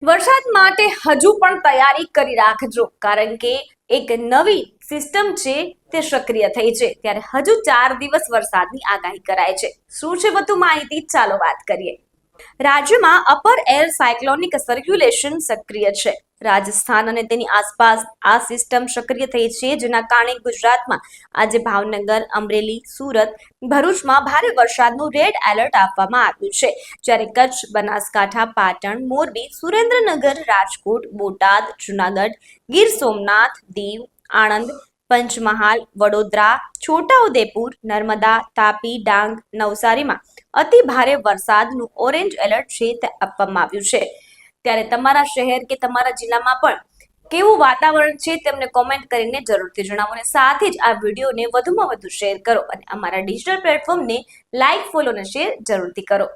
વરસાદ માટે હજુ પણ તૈયારી કરી રાખજો, કારણ કે એક નવી સિસ્ટમ છે તે સક્રિય થઈ છે. ત્યારે હજુ 4 દિવસ વરસાદની આગાહી કરાઈ છે. શું છે વધુ માહિતી, ચાલો વાત કરીએ. રાજ્યમાં અપર એર સાયક્લોનિક સર્ક્યુલેશન સક્રિય છે. રાજસ્થાન અને તેની આસપાસ આ સિસ્ટમ સક્રિય થઈ છે, જેના કારણે ગુજરાતમાં આજે ભાવનગર, અમરેલી, સુરત, ભરૂચમાં ભારે વરસાદનું રેડ એલર્ટ આપવામાં આવ્યું છે. જ્યારે કચ્છ, બનાસકાંઠા, પાટણ, મોરબી, સુરેન્દ્રનગર, રાજકોટ, બોટાદ, જુનાગઢ, ગીર સોમનાથ, દીવ, આણંદ, પંચમહાલ, વડોદરા, છોટાઉદેપુર, નર્મદા, તાપી, ડાંગ, નવસારીમાં અતિ ભારે વરસાદનું ઓરેન્જ એલર્ટ છે તે આપવામાં આવ્યું છે. ત્યારે તમારા શહેર કે તમારા જિલ્લામાં પણ કેવું વાતાવરણ છે તેમને કોમેન્ટ કરીને જરૂરથી જણાવો, અને સાથે જ આ વિડીયોને વધુમાં વધુ શેર કરો અને અમારા ડિજિટલ પ્લેટફોર્મને લાઈક, ફોલો અને શેર જરૂરથી કરો.